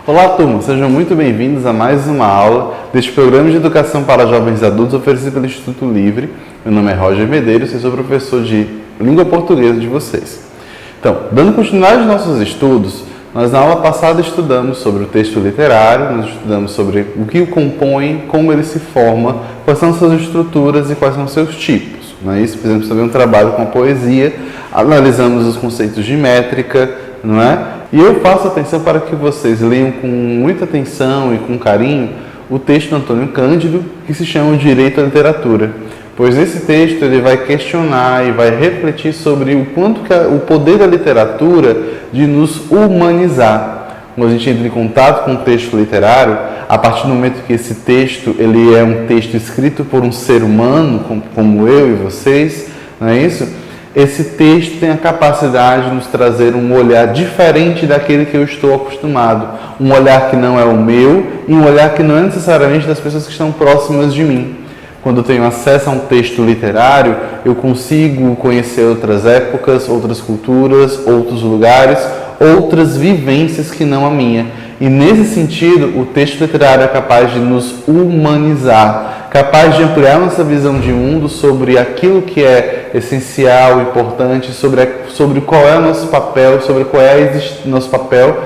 Olá, turma! Sejam muito bem-vindos a mais uma aula deste programa de educação para jovens e adultos oferecido pelo Instituto Livre. Meu nome é Roger Medeiros e sou professor de língua portuguesa de vocês. Então, dando continuidade aos nossos estudos, nós na aula passada estudamos sobre o texto literário, nós estudamos sobre o que o compõe, como ele se forma, quais são suas estruturas e quais são seus tipos. Não é isso? Fizemos também um trabalho com a poesia, analisamos os conceitos de métrica, não é? E eu faço atenção para que vocês leiam com muita atenção e com carinho o texto do Antônio Cândido, que se chama O Direito à Literatura. Pois esse texto ele vai questionar e vai refletir sobre o quanto que o poder da literatura de nos humanizar. Quando a gente entra em contato com o texto literário, a partir do momento que esse texto ele é um texto escrito por um ser humano, como eu e vocês, não é isso? Esse texto tem a capacidade de nos trazer um olhar diferente daquele que eu estou acostumado. Um olhar que não é o meu e um olhar que não é necessariamente das pessoas que estão próximas de mim. Quando eu tenho acesso a um texto literário, eu consigo conhecer outras épocas, outras culturas, outros lugares, outras vivências que não a minha. E nesse sentido, o texto literário é capaz de nos humanizar, capaz de ampliar nossa visão de mundo sobre aquilo que é essencial, importante, sobre qual é o nosso papel, sobre qual é nosso papel,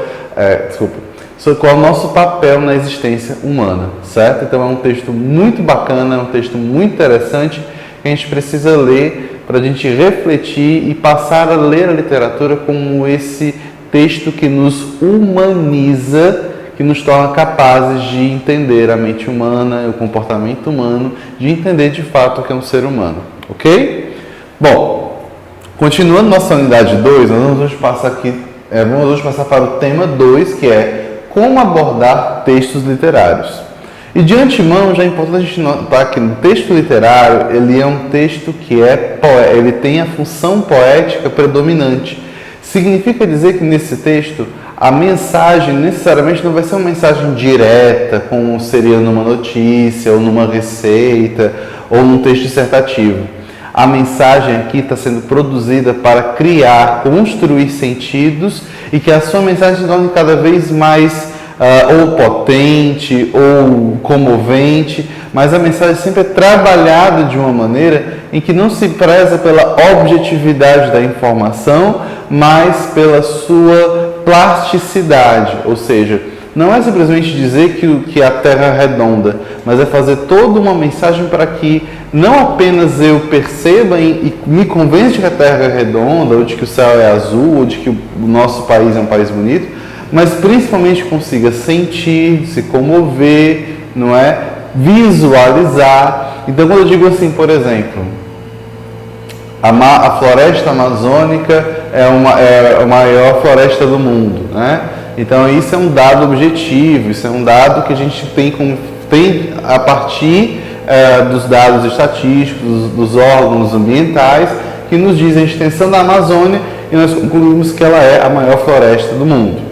sobre qual é o nosso papel na existência humana, certo? Então é um texto muito bacana, é um texto muito interessante que a gente precisa ler para a gente refletir e passar a ler a literatura como esse texto que nos humaniza, que nos torna capazes de entender a mente humana, o comportamento humano, de entender de fato o que é um ser humano, ok? Bom, continuando nossa unidade 2, nós vamos hoje passar para o tema 2, que é como abordar textos literários. E de antemão já é importante a gente notar que no texto literário ele é um texto que ele tem a função poética predominante. Significa dizer que nesse texto a mensagem necessariamente não vai ser uma mensagem direta, como seria numa notícia, ou numa receita, ou num texto dissertativo. A mensagem aqui está sendo produzida para criar, construir sentidos e que a sua mensagem se torne cada vez mais ou potente ou comovente, mas a mensagem sempre é trabalhada de uma maneira em que não se preza pela objetividade da informação, mas pela sua plasticidade, ou seja, não é simplesmente dizer que a Terra é redonda, mas é fazer toda uma mensagem para que não apenas eu perceba e me convença de que a Terra é redonda, ou de que o céu é azul, ou de que o nosso país é um país bonito, mas principalmente consiga sentir, se comover, não é? Visualizar. Então, quando eu digo assim, por exemplo, a floresta amazônica é a maior floresta do mundo, né? Então, isso é um dado objetivo, isso é um dado que a gente tem a partir dos dados estatísticos, dos órgãos ambientais, que nos dizem a extensão da Amazônia e nós concluímos que ela é a maior floresta do mundo.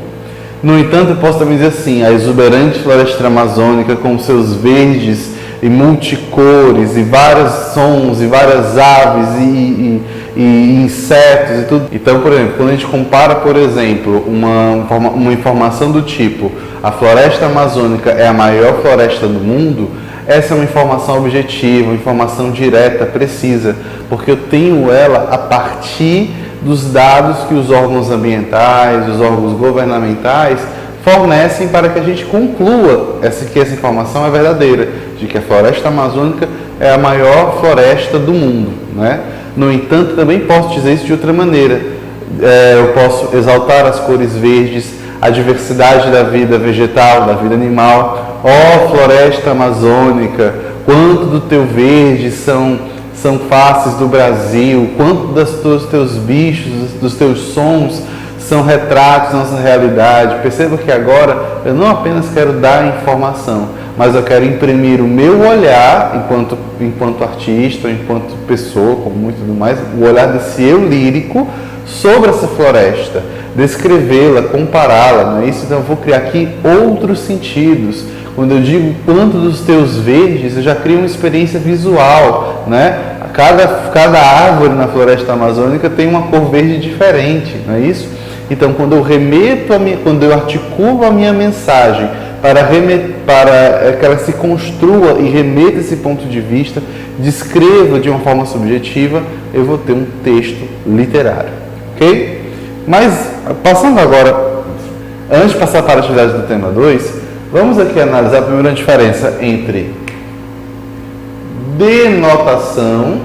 No entanto, eu posso também dizer assim, a exuberante floresta amazônica com seus verdes e multicores e vários sons e várias aves e insetos e tudo. Então, por exemplo, quando a gente compara, por exemplo, uma informação do tipo a floresta amazônica é a maior floresta do mundo, essa é uma informação objetiva, uma informação direta, precisa, porque eu tenho ela a partir dos dados que os órgãos ambientais, os órgãos governamentais fornecem para que a gente conclua que essa informação é verdadeira, de que a floresta amazônica é a maior floresta do mundo, né? No entanto, também posso dizer isso de outra maneira. Eu posso exaltar as cores verdes, a diversidade da vida vegetal, da vida animal. Ó, floresta amazônica, quanto do teu verde são faces do Brasil, quanto dos teus bichos, dos teus sons são retratos da nossa realidade. Perceba que agora eu não apenas quero dar informação, mas eu quero imprimir o meu olhar enquanto artista, enquanto pessoa, como muito do mais, o olhar desse eu lírico sobre essa floresta, descrevê-la, compará-la, não é isso? Então eu vou criar aqui outros sentidos. Quando eu digo quanto dos teus verdes, eu já crio uma experiência visual, né? Cada árvore na floresta amazônica tem uma cor verde diferente, não é isso? Então, quando eu articulo a minha mensagem para que ela se construa e remeta esse ponto de vista, descreva de uma forma subjetiva, eu vou ter um texto literário, ok? Mas, passando agora, antes de passar para a atividade do tema 2, vamos aqui analisar a primeira diferença entre denotação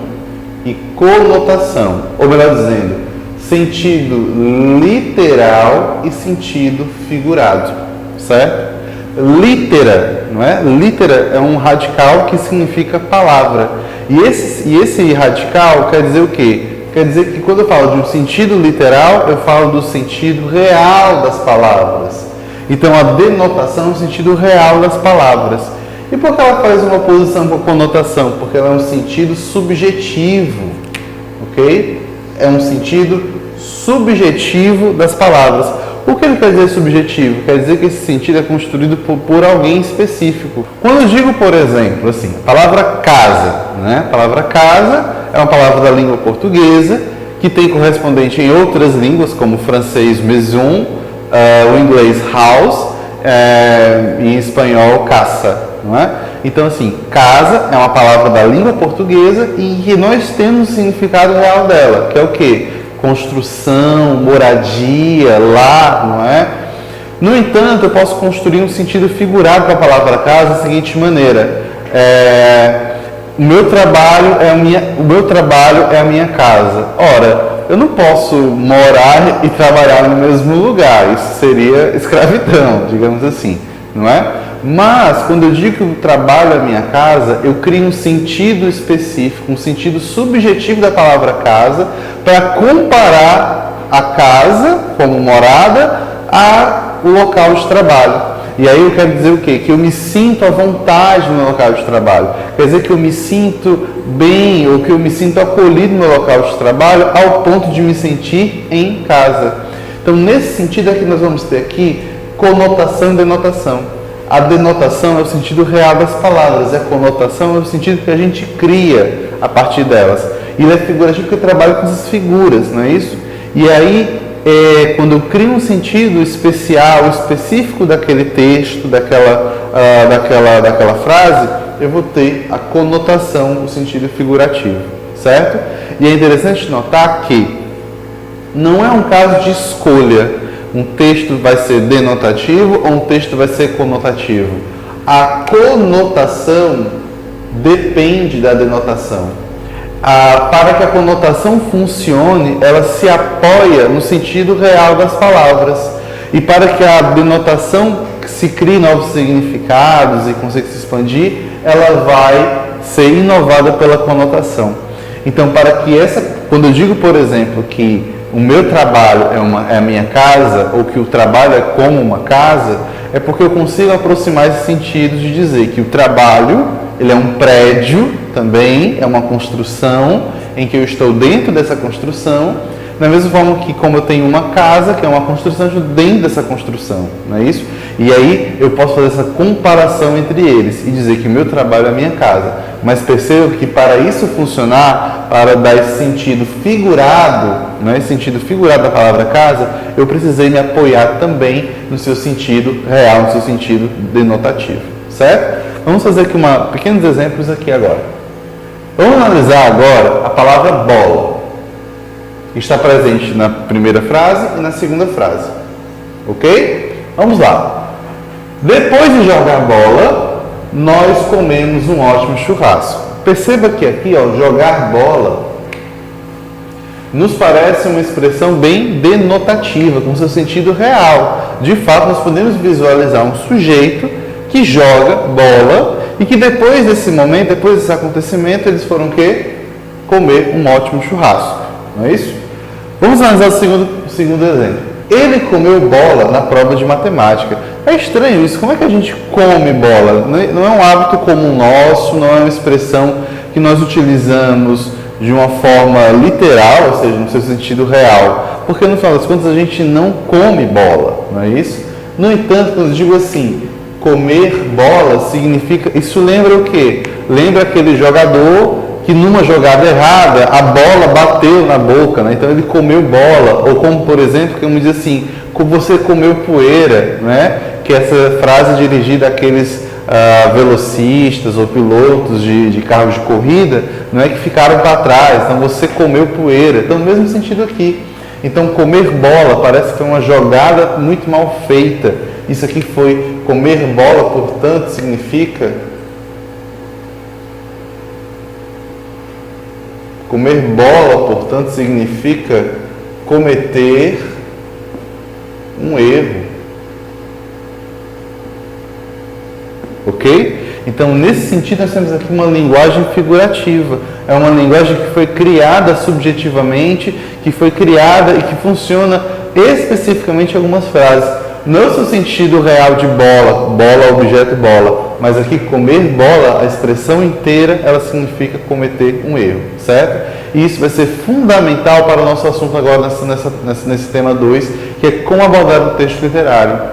e conotação, ou melhor dizendo, sentido literal e sentido figurado, certo? Litera, não é? Litera é um radical que significa palavra. E esse radical quer dizer o quê? Quer dizer que quando eu falo de um sentido literal, eu falo do sentido real das palavras. Então a denotação é o sentido real das palavras. E por que ela faz uma oposição com a conotação? Porque ela é um sentido subjetivo, ok? É um sentido subjetivo das palavras. O que ele quer dizer subjetivo? Quer dizer que esse sentido é construído por alguém específico. Quando eu digo, por exemplo, assim, a palavra casa, né? A palavra casa é uma palavra da língua portuguesa que tem correspondente em outras línguas, como o francês maison, o inglês house e em espanhol caça, não é? Então, assim, casa é uma palavra da língua portuguesa e que nós temos o significado real dela, que é o quê? Construção, moradia, lar, não é? No entanto, eu posso construir um sentido figurado com a palavra casa da seguinte maneira: o meu trabalho é a minha casa. Ora, eu não posso morar e trabalhar no mesmo lugar, isso seria escravidão, digamos assim, não é? Mas, quando eu digo que o trabalho é a minha casa, eu crio um sentido específico, um sentido subjetivo da palavra casa, para comparar a casa como morada ao local de trabalho. E aí eu quero dizer o quê? Que eu me sinto à vontade no local de trabalho. Quer dizer que eu me sinto bem, ou que eu me sinto acolhido no local de trabalho, ao ponto de me sentir em casa. Então, nesse sentido é que nós vamos ter aqui conotação e denotação. A denotação é o sentido real das palavras, e a conotação é o sentido que a gente cria a partir delas. E ele é figurativo porque trabalha com essas figuras, não é isso? E aí, quando eu crio um sentido especial, específico daquele texto, daquela frase, eu vou ter a conotação, o sentido figurativo, certo? E é interessante notar que não é um caso de escolha. Um texto vai ser denotativo ou um texto vai ser conotativo. A conotação depende da denotação. Para que a conotação funcione, ela se apoia no sentido real das palavras. E para que a denotação se crie novos significados e consiga se expandir, ela vai ser inovada pela conotação. Então, quando eu digo, por exemplo, que o meu trabalho é a minha casa, ou que o trabalho é como uma casa, é porque eu consigo aproximar esse sentido de dizer que o trabalho, ele é um prédio também, é uma construção, em que eu estou dentro dessa construção, da mesma forma que como eu tenho uma casa, que é uma construção, eu estou dentro dessa construção, não é isso? E aí eu posso fazer essa comparação entre eles e dizer que o meu trabalho é a minha casa. Mas perceba que para isso funcionar, para dar esse sentido figurado, né, esse sentido figurado da palavra casa, eu precisei me apoiar também no seu sentido real, no seu sentido denotativo, certo? Vamos fazer aqui pequenos exemplos aqui agora. Vamos analisar agora a palavra bola, que está presente na primeira frase e na segunda frase, ok? Vamos lá. Depois de jogar bola, nós comemos um ótimo churrasco. Perceba que aqui, jogar bola, nos parece uma expressão bem denotativa, com seu sentido real. De fato, nós podemos visualizar um sujeito que joga bola e que depois desse momento, depois desse acontecimento, eles foram o quê? Comer um ótimo churrasco. Não é isso? Vamos analisar o segundo exemplo. Ele comeu bola na prova de matemática. É estranho isso. Como é que a gente come bola? Não é um hábito comum nosso, não é uma expressão que nós utilizamos de uma forma literal, ou seja, no seu sentido real. Porque no final das contas a gente não come bola, não é isso? No entanto, quando eu digo assim, comer bola significa... Isso lembra o quê? Lembra aquele jogador que numa jogada errada a bola bateu na boca, né? Então ele comeu bola, ou como por exemplo, que diz assim, você comeu poeira, né? Que essa frase dirigida àqueles velocistas ou pilotos de carros de corrida, não é, que ficaram para trás, então você comeu poeira. Então no mesmo sentido aqui. Então comer bola parece que foi uma jogada muito mal feita. Isso aqui foi comer bola, portanto significa comer bola, portanto significa cometer um erro. Ok? Então, nesse sentido, nós temos aqui uma linguagem figurativa. É uma linguagem que foi criada subjetivamente, que foi criada e que funciona especificamente em algumas frases. Não no sentido real de bola, bola, objeto, bola. Mas aqui, comer bola, a expressão inteira, ela significa cometer um erro, certo? E isso vai ser fundamental para o nosso assunto agora nesse tema 2, que é como abordar o texto literário.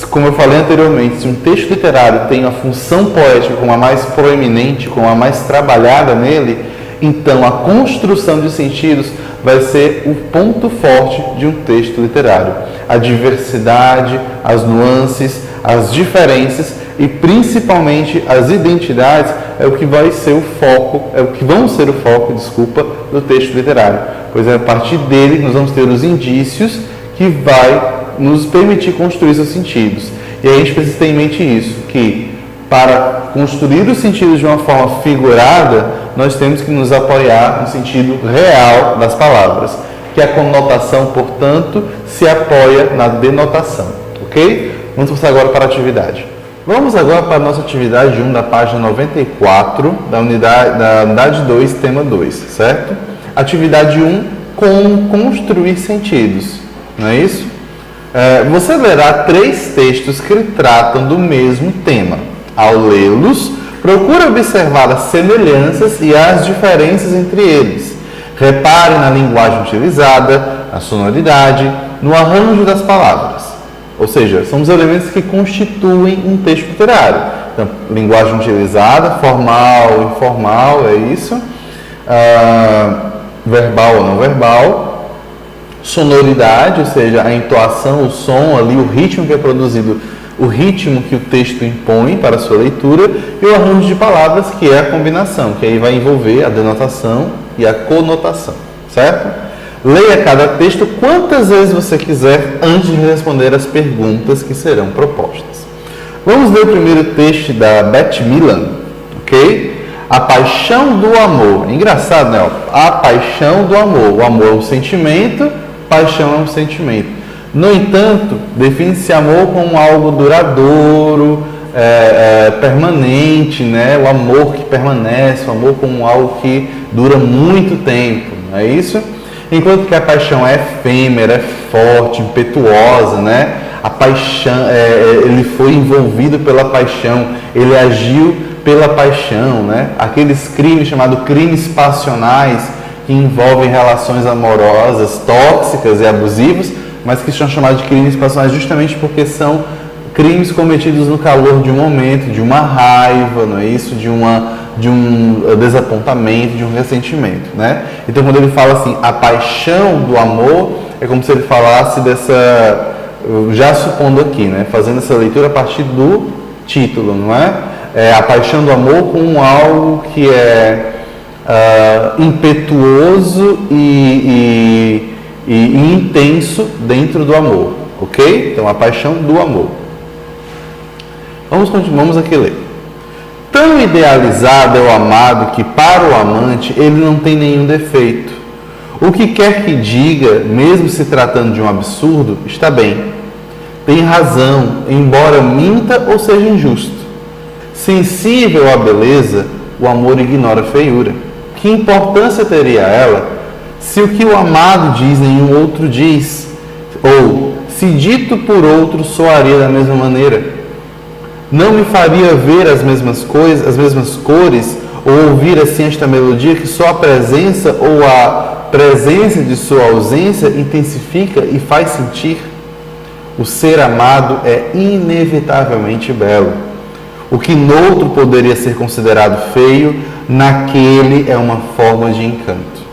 Como eu falei anteriormente, se um texto literário tem a função poética como a mais proeminente, como a mais trabalhada nele, então a construção de sentidos vai ser o ponto forte de um texto literário. A diversidade, as nuances, as diferenças e principalmente as identidades é o que vai ser o foco, do texto literário. Pois é a partir dele nós vamos ter os indícios que vai nos permitir construir seus sentidos. E aí a gente precisa ter em mente isso, que para construir os sentidos de uma forma figurada, nós temos que nos apoiar no sentido real das palavras, que a conotação, portanto, se apoia na denotação, ok? Vamos passar agora para a atividade. Vamos agora para a nossa atividade 1 da página 94, da unidade 2, tema 2, certo? Atividade 1, como construir sentidos, não é isso? Você lerá 3 textos que tratam do mesmo tema. Ao lê-los, procure observar as semelhanças e as diferenças entre eles. Repare na linguagem utilizada, na sonoridade, no arranjo das palavras. Ou seja, são os elementos que constituem um texto literário. Então, linguagem utilizada, formal, informal, é isso. Verbal ou não verbal. Sonoridade, ou seja, a entoação, o som ali, o ritmo que é produzido, o ritmo que o texto impõe para a sua leitura, e o arranjo de palavras, que é a combinação, que aí vai envolver a denotação e a conotação, certo? Leia cada texto quantas vezes você quiser antes de responder as perguntas que serão propostas. Vamos ler o primeiro texto da Beth Milan, ok? A paixão do amor. É engraçado, né? A paixão do amor. O amor é um sentimento, paixão é um sentimento. No entanto, define-se amor como algo duradouro, permanente, né? O amor que permanece, o amor como algo que dura muito tempo, não é isso? Enquanto que a paixão é efêmera, é forte, impetuosa, né? A paixão, ele foi envolvido pela paixão, ele agiu pela paixão, né? Aqueles crimes chamados crimes passionais, que envolvem relações amorosas, tóxicas e abusivas, mas que são chamados de crimes passionais justamente porque são crimes cometidos no calor de um momento, de uma raiva, não é isso? De um desapontamento, de um ressentimento, né? Então, quando ele fala assim, a paixão do amor, é como se ele falasse dessa, já supondo aqui, né? Fazendo essa leitura a partir do título, não é? A paixão do amor como algo que é impetuoso e intenso dentro do amor, ok? Então, a paixão do amor. Vamos aqui ler. Tão idealizado é o amado que, para o amante, ele não tem nenhum defeito. O que quer que diga, mesmo se tratando de um absurdo, está bem. Tem razão, embora minta ou seja injusto. Sensível à beleza, o amor ignora a feiura. Que importância teria ela se o que o amado diz nenhum outro diz? Ou, se dito por outro, soaria da mesma maneira? Não me faria ver as mesmas coisas, as mesmas cores, ou ouvir assim esta melodia que só a presença ou a presença de sua ausência intensifica e faz sentir? O ser amado é inevitavelmente belo. O que noutro poderia ser considerado feio, naquele é uma forma de encanto.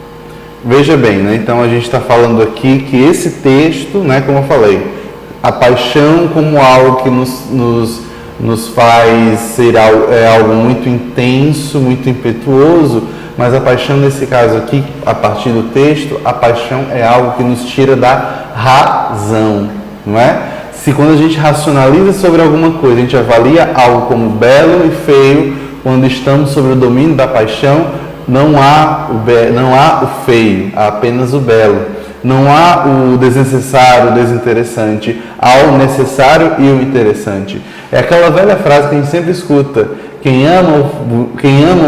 Veja bem, né? Então a gente está falando aqui que esse texto, né, como eu falei, a paixão como algo que nos faz ser algo muito intenso, muito impetuoso, mas a paixão nesse caso aqui, a partir do texto, a paixão é algo que nos tira da razão, não é? Se quando a gente racionaliza sobre alguma coisa, a gente avalia algo como belo e feio, quando estamos sob o domínio da paixão, não há o feio, há apenas o belo. Não há o desnecessário, o desinteressante, há o necessário e o interessante. É aquela velha frase que a gente sempre escuta: quem ama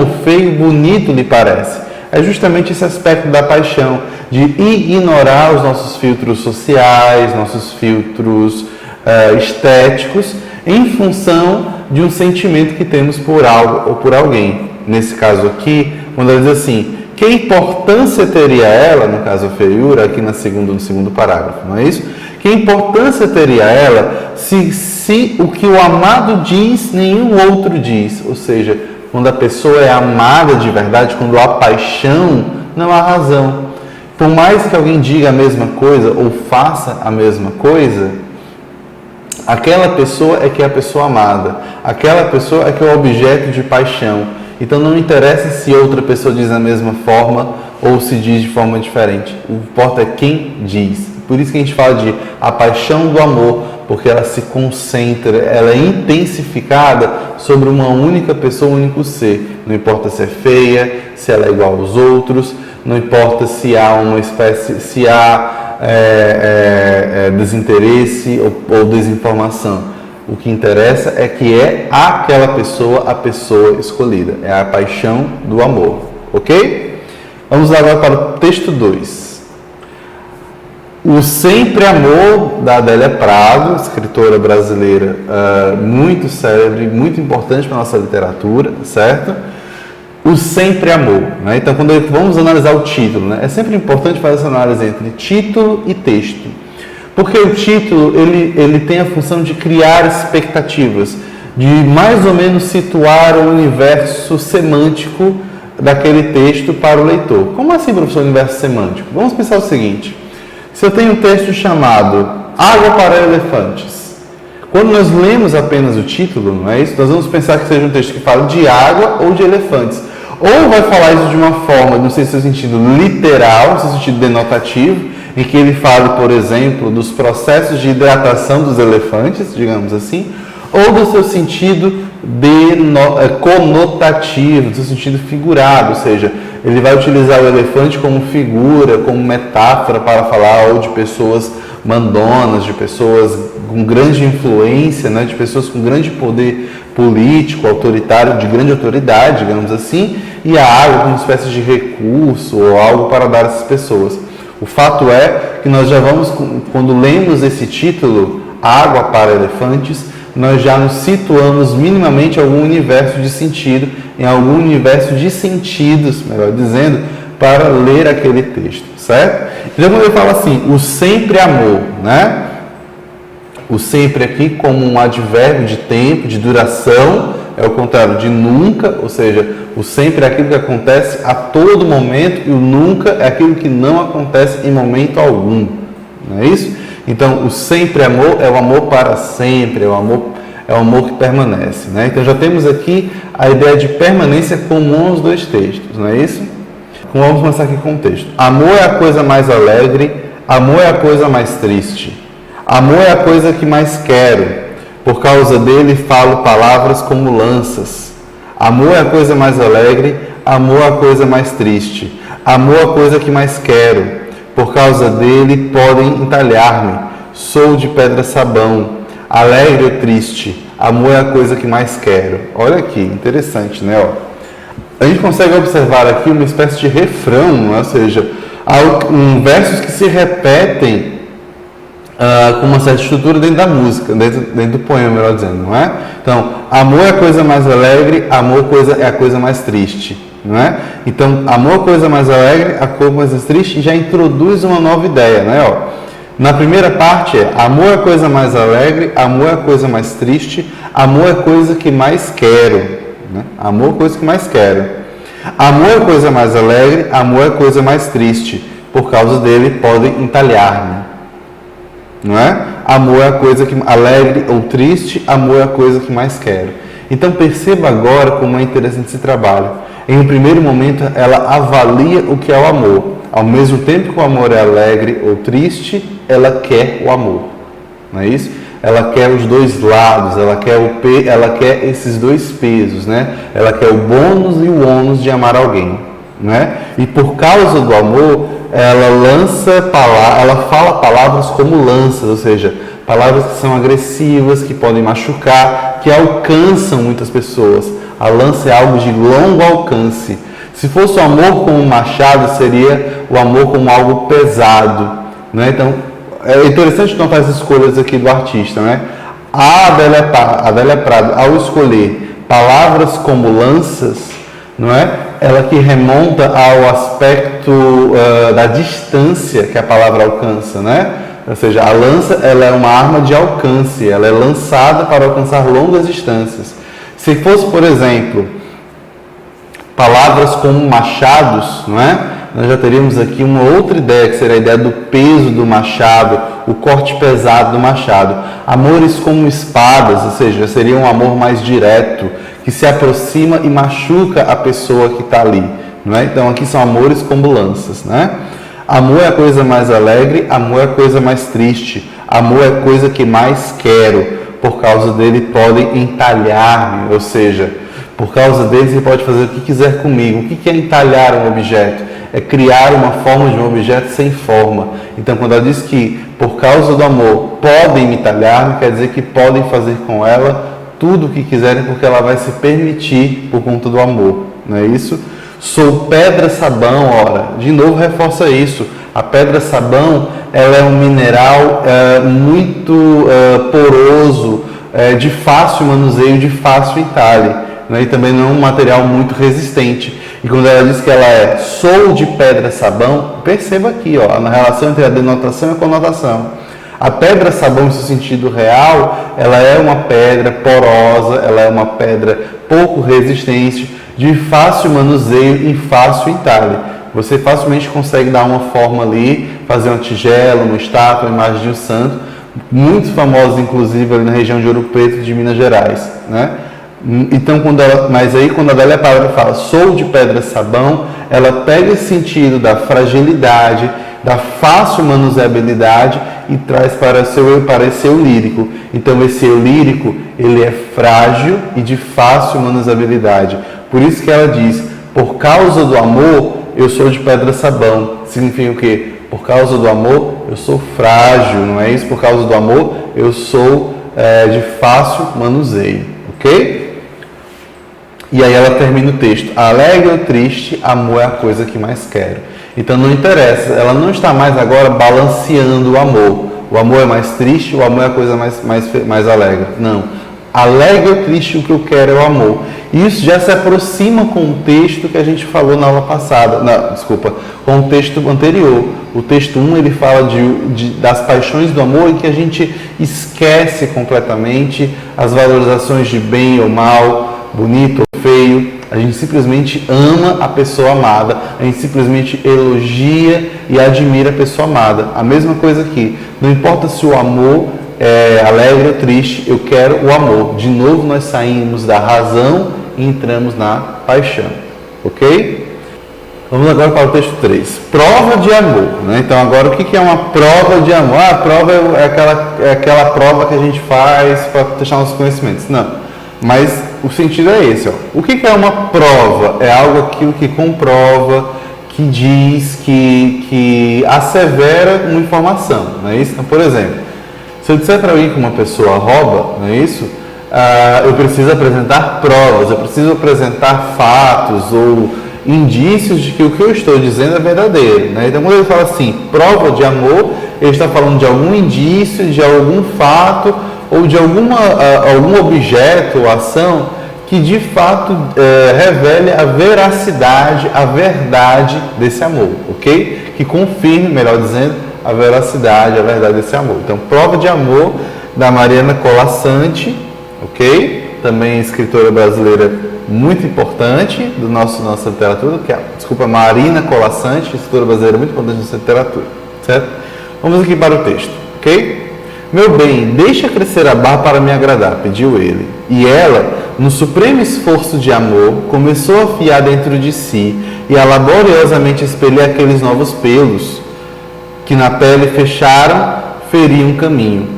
o feio, bonito lhe parece. É justamente esse aspecto da paixão, de ignorar os nossos filtros sociais, nossos filtros estéticos, em função de um sentimento que temos por algo ou por alguém. Nesse caso aqui, quando ela diz assim: que importância teria ela, no caso a feiura, aqui no segundo parágrafo, não é isso? Que importância teria ela se o que o amado diz, nenhum outro diz? Ou seja, quando a pessoa é amada de verdade, quando há paixão, não há razão. Por mais que alguém diga a mesma coisa ou faça a mesma coisa, aquela pessoa é que é a pessoa amada, aquela pessoa é que é o objeto de paixão. Então não interessa se outra pessoa diz da mesma forma ou se diz de forma diferente. O que importa é quem diz. Por isso que a gente fala de a paixão do amor, porque ela se concentra, ela é intensificada sobre uma única pessoa, um único ser. Não importa se é feia, se ela é igual aos outros, não importa se há uma espécie, se há desinteresse ou desinformação. O que interessa é que é aquela pessoa a pessoa escolhida. É a paixão do amor. Ok? Vamos agora para o texto 2. O Sempre Amor, da Adélia Prado, escritora brasileira muito célebre, muito importante para a nossa literatura, certo? O Sempre Amor. Né? Então, quando vamos analisar o título, né? É sempre importante fazer essa análise entre título e texto. Porque o título, ele tem a função de criar expectativas, de mais ou menos situar o universo semântico daquele texto para o leitor. Como assim, professor, universo semântico? Vamos pensar o seguinte: se eu tenho um texto chamado Água para Elefantes, quando nós lemos apenas o título, não é isso? Nós vamos pensar que seja um texto que fala de água ou de elefantes. Ou vai falar isso de uma forma, não sei se no sentido literal, no sentido denotativo, em que ele fale, por exemplo, dos processos de hidratação dos elefantes, digamos assim, ou do seu sentido conotativo, do seu sentido figurado, ou seja, ele vai utilizar o elefante como figura, como metáfora para falar ou de pessoas mandonas, de pessoas com grande influência, né, de pessoas com grande poder político, autoritário, de grande autoridade, digamos assim, e a água como uma espécie de recurso ou algo para dar a essas pessoas. O fato é que nós já vamos, quando lemos esse título, Água para Elefantes, nós já nos situamos minimamente em algum universo de sentido, em algum universo de sentidos, melhor dizendo, para ler aquele texto, certo? Então, quando ele fala assim, o sempre amor, né? O sempre aqui como um advérbio de tempo, de duração, é o contrário de nunca, ou seja, o sempre é aquilo que acontece a todo momento e o nunca é aquilo que não acontece em momento algum, não é isso? Então, o sempre amor é o amor para sempre, é o amor que permanece, né? Então, já temos aqui a ideia de permanência comum aos dois textos, não é isso? Então, vamos começar aqui com o texto. Amor é a coisa mais alegre, amor é a coisa mais triste. Amor é a coisa que mais quero. Por causa dele falo palavras como lanças. Amor é a coisa mais alegre, amor é a coisa mais triste. Amor é a coisa que mais quero. Por causa dele podem entalhar-me. Sou de pedra sabão, alegre ou triste. Amor é a coisa que mais quero. Olha aqui, interessante, né? A gente consegue observar aqui uma espécie de refrão, né? Ou seja, versos que se repetem com uma certa estrutura dentro da música, dentro do poema, melhor dizendo, não é? Então, amor é a coisa mais alegre, amor é a coisa mais triste, não é? Então, amor é a coisa mais alegre, a coisa mais triste, já introduz uma nova ideia, né? Na primeira parte é, amor é a coisa mais alegre, amor é a coisa mais triste, amor é a coisa que mais quero, né? Amor é a coisa que mais quero. Amor é coisa mais alegre, amor é coisa mais triste. Por causa dele podem entalhar-me. Não é? Amor é a coisa que alegre ou triste, amor é a coisa que mais quero. Então perceba agora como é interessante esse trabalho. Em um primeiro momento, ela avalia o que é o amor. Ao mesmo tempo que o amor é alegre ou triste, ela quer o amor. Não é isso? Ela quer os dois lados, ela quer esses dois pesos, né? Ela quer o bônus e o ônus de amar alguém, né? E por causa do amor, ela fala palavras como lanças, ou seja, palavras que são agressivas, que podem machucar, que alcançam muitas pessoas. A lança é algo de longo alcance. Se fosse o amor como um machado, seria o amor como algo pesado, né? Então, é interessante notar as escolhas aqui do artista, né? A Adélia Prado, ao escolher palavras como lanças, não é? Ela que remonta ao aspecto da distância que a palavra alcança, né? Ou seja, a lança ela é uma arma de alcance, ela é lançada para alcançar longas distâncias. Se fosse, por exemplo, palavras como machados, não é? Nós já teríamos aqui uma outra ideia, que seria a ideia do peso do machado, o corte pesado do machado. Amores como espadas, ou seja, seria um amor mais direto, que se aproxima e machuca a pessoa que está ali. Não é? Então aqui são amores como lanças. Né? Amor é a coisa mais alegre, amor é a coisa mais triste, amor é a coisa que mais quero, por causa dele podem entalhar-me, ou seja, por causa dele você pode fazer o que quiser comigo. O que é entalhar um objeto? É criar uma forma de um objeto sem forma. Então, quando ela diz que, por causa do amor, podem me talhar, quer dizer que podem fazer com ela tudo o que quiserem, porque ela vai se permitir por conta do amor. Não é isso? Sou pedra-sabão, ora. De novo, reforça isso. A pedra-sabão, ela é um mineral muito poroso, de fácil manuseio, de fácil entalhe. Né? E também não é um material muito resistente. E quando ela diz que ela sou de pedra-sabão, perceba aqui, ó, na relação entre a denotação e a conotação. A pedra-sabão, em seu sentido real, ela é uma pedra porosa, ela é uma pedra pouco resistente, de fácil manuseio e fácil entalhe. Você facilmente consegue dar uma forma ali, fazer uma tigela, uma estátua, uma imagem de um santo, muito famosa, inclusive, ali na região de Ouro Preto, de Minas Gerais, né? Então, mas aí quando a Adélia Prado fala sou de pedra-sabão, ela pega esse sentido da fragilidade, da fácil manuseabilidade e traz para esse eu lírico. Então, esse eu lírico, ele é frágil e de fácil manuseabilidade. Por isso que ela diz, por causa do amor, eu sou de pedra-sabão. Significa o quê? Por causa do amor, eu sou frágil, não é isso? Por causa do amor, eu sou de fácil manuseio, ok? E aí ela termina o texto, alegre ou triste, amor é a coisa que mais quero. Então não interessa, ela não está mais agora balanceando o amor. O amor é mais triste, o amor é a coisa mais alegre. Não. Alegre ou triste, o que eu quero é o amor. E isso já se aproxima com o texto que a gente falou na aula passada. Com o texto anterior. O texto 1 ele fala das paixões do amor, em que a gente esquece completamente as valorizações de bem ou mal, bonito ou feio. A gente simplesmente ama a pessoa amada, a gente simplesmente elogia e admira a pessoa amada. A mesma coisa aqui, não importa se o amor é alegre ou triste, eu quero o amor. De novo nós saímos da razão e entramos na paixão, ok? Vamos agora para o texto 3, prova de amor. Né? Então agora o que é uma prova de amor? A prova é aquela prova que a gente faz para testar nossos conhecimentos. Não. Mas o sentido é esse, ó. O que é uma prova? É aquilo que comprova, que diz, que assevera uma informação, não é isso? Então, por exemplo, se eu disser para alguém que uma pessoa rouba, não é isso? Eu preciso apresentar provas, eu preciso apresentar fatos ou indícios de que o que eu estou dizendo é verdadeiro, né? Então, quando ele fala assim, prova de amor, ele está falando de algum indício, de algum fato ou de algum objeto ou ação que de fato revele a veracidade, a verdade desse amor, ok? Que confirme, melhor dizendo, a veracidade, a verdade desse amor. Então, prova de amor da Mariana Colasanti, ok? também escritora brasileira muito importante do nossa literatura, que é, Marina Colasanti, escritora brasileira muito importante da nossa literatura, certo? Vamos aqui para o texto, ok? Meu bem, deixa crescer a barba para me agradar, pediu ele. E ela, no supremo esforço de amor, começou a afiar dentro de si e a laboriosamente espelhar aqueles novos pelos que na pele fecharam, feriam caminho.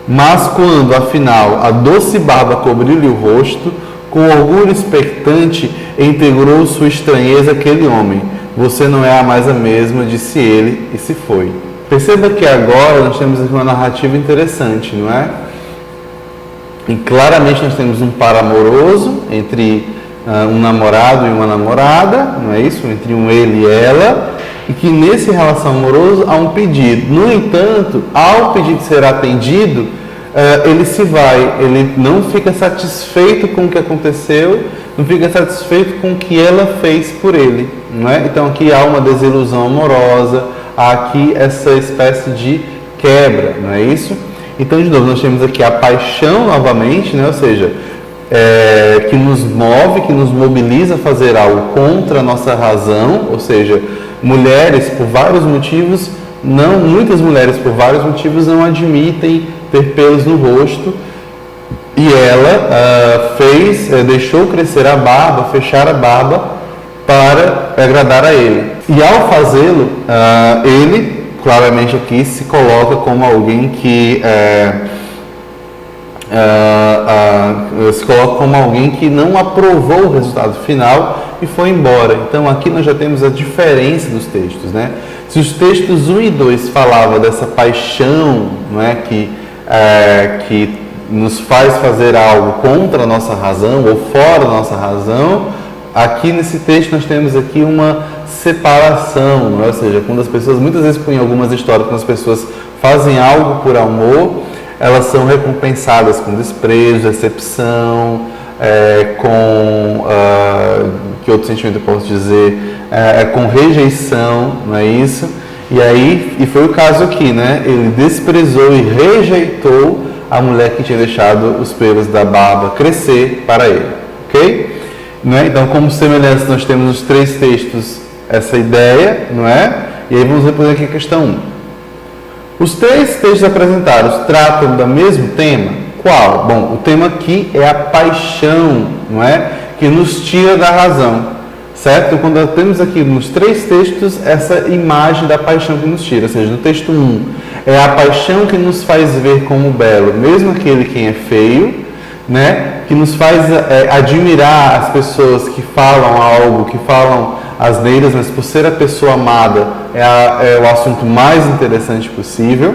Mas quando, afinal, a doce barba cobriu-lhe o rosto, com orgulho expectante, integrou sua estranheza aquele homem. Você não é mais a mesma, disse ele, e se foi. Perceba que agora nós temos aqui uma narrativa interessante, não é? E claramente nós temos um par amoroso entre um namorado e uma namorada, não é isso? Entre um ele e ela, e que nesse relação amoroso há um pedido. No entanto, ao pedido ser atendido, ele se vai, ele não fica satisfeito com o que aconteceu, não fica satisfeito com o que ela fez por ele, não é? Então aqui há uma desilusão amorosa, há aqui essa espécie de quebra, não é isso? Então, de novo, nós temos aqui a paixão novamente, né? Ou seja, que nos move, que nos mobiliza a fazer algo contra a nossa razão, ou seja, mulheres por vários motivos, muitas mulheres por vários motivos não admitem ter pelos no rosto, e ela deixou crescer a barba, fechar a barba para agradar a ele. E ao fazê-lo, ele claramente aqui se coloca como alguém que não aprovou o resultado final e foi embora. Então aqui nós já temos a diferença dos textos, né? Se os textos 1 e 2 falavam dessa paixão, não é, que nos faz fazer algo contra a nossa razão ou fora da nossa razão, aqui nesse texto nós temos aqui uma separação, não é? Ou seja, quando as pessoas, muitas vezes em algumas histórias, quando as pessoas fazem algo por amor, elas são recompensadas com desprezo, decepção, que outro sentimento eu posso dizer, com rejeição, não é isso? E foi o caso aqui, né? Ele desprezou e rejeitou a mulher que tinha deixado os pelos da barba crescer para ele, ok? Não é? Então, como semelhança, nós temos nos 3 textos essa ideia, não é? E aí vamos responder aqui a questão 1. Os 3 textos apresentados tratam do mesmo tema? Qual? Bom, o tema aqui é a paixão, não é? Que nos tira da razão, certo? Quando nós temos aqui nos 3 textos essa imagem da paixão que nos tira, ou seja, no texto 1 é a paixão que nos faz ver como belo, mesmo aquele quem é feio, né? Que nos faz admirar as pessoas que falam algo, que falam asneiras, mas por ser a pessoa amada é o assunto mais interessante possível.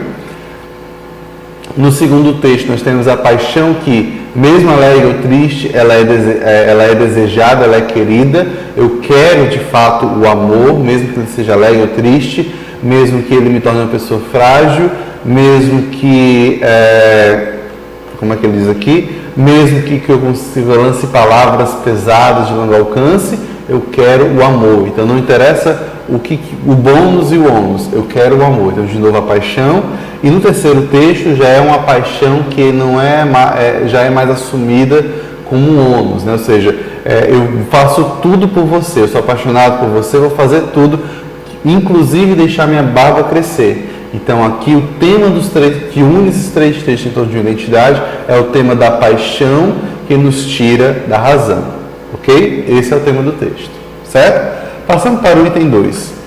No segundo texto nós temos a paixão que, mesmo alegre ou triste, ela é desejada, ela é querida. Eu quero de fato o amor, mesmo que ele seja alegre ou triste, mesmo que ele me torne uma pessoa frágil, mesmo que, como é que ele diz aqui? Mesmo que eu consiga lance palavras pesadas de longo alcance, eu quero o amor. Então não interessa o bônus e o ônus, eu quero o amor. Então de novo a paixão. E no terceiro texto já é uma paixão que não já é mais assumida como um ônus, né? Ou seja, eu faço tudo por você, eu sou apaixonado por você, vou fazer tudo, inclusive deixar minha barba crescer. Então aqui o tema dos 3, que une esses 3 textos em torno de uma identidade, é o tema da paixão que nos tira da razão, ok? Esse é o tema do texto, certo? Passando para o item 2.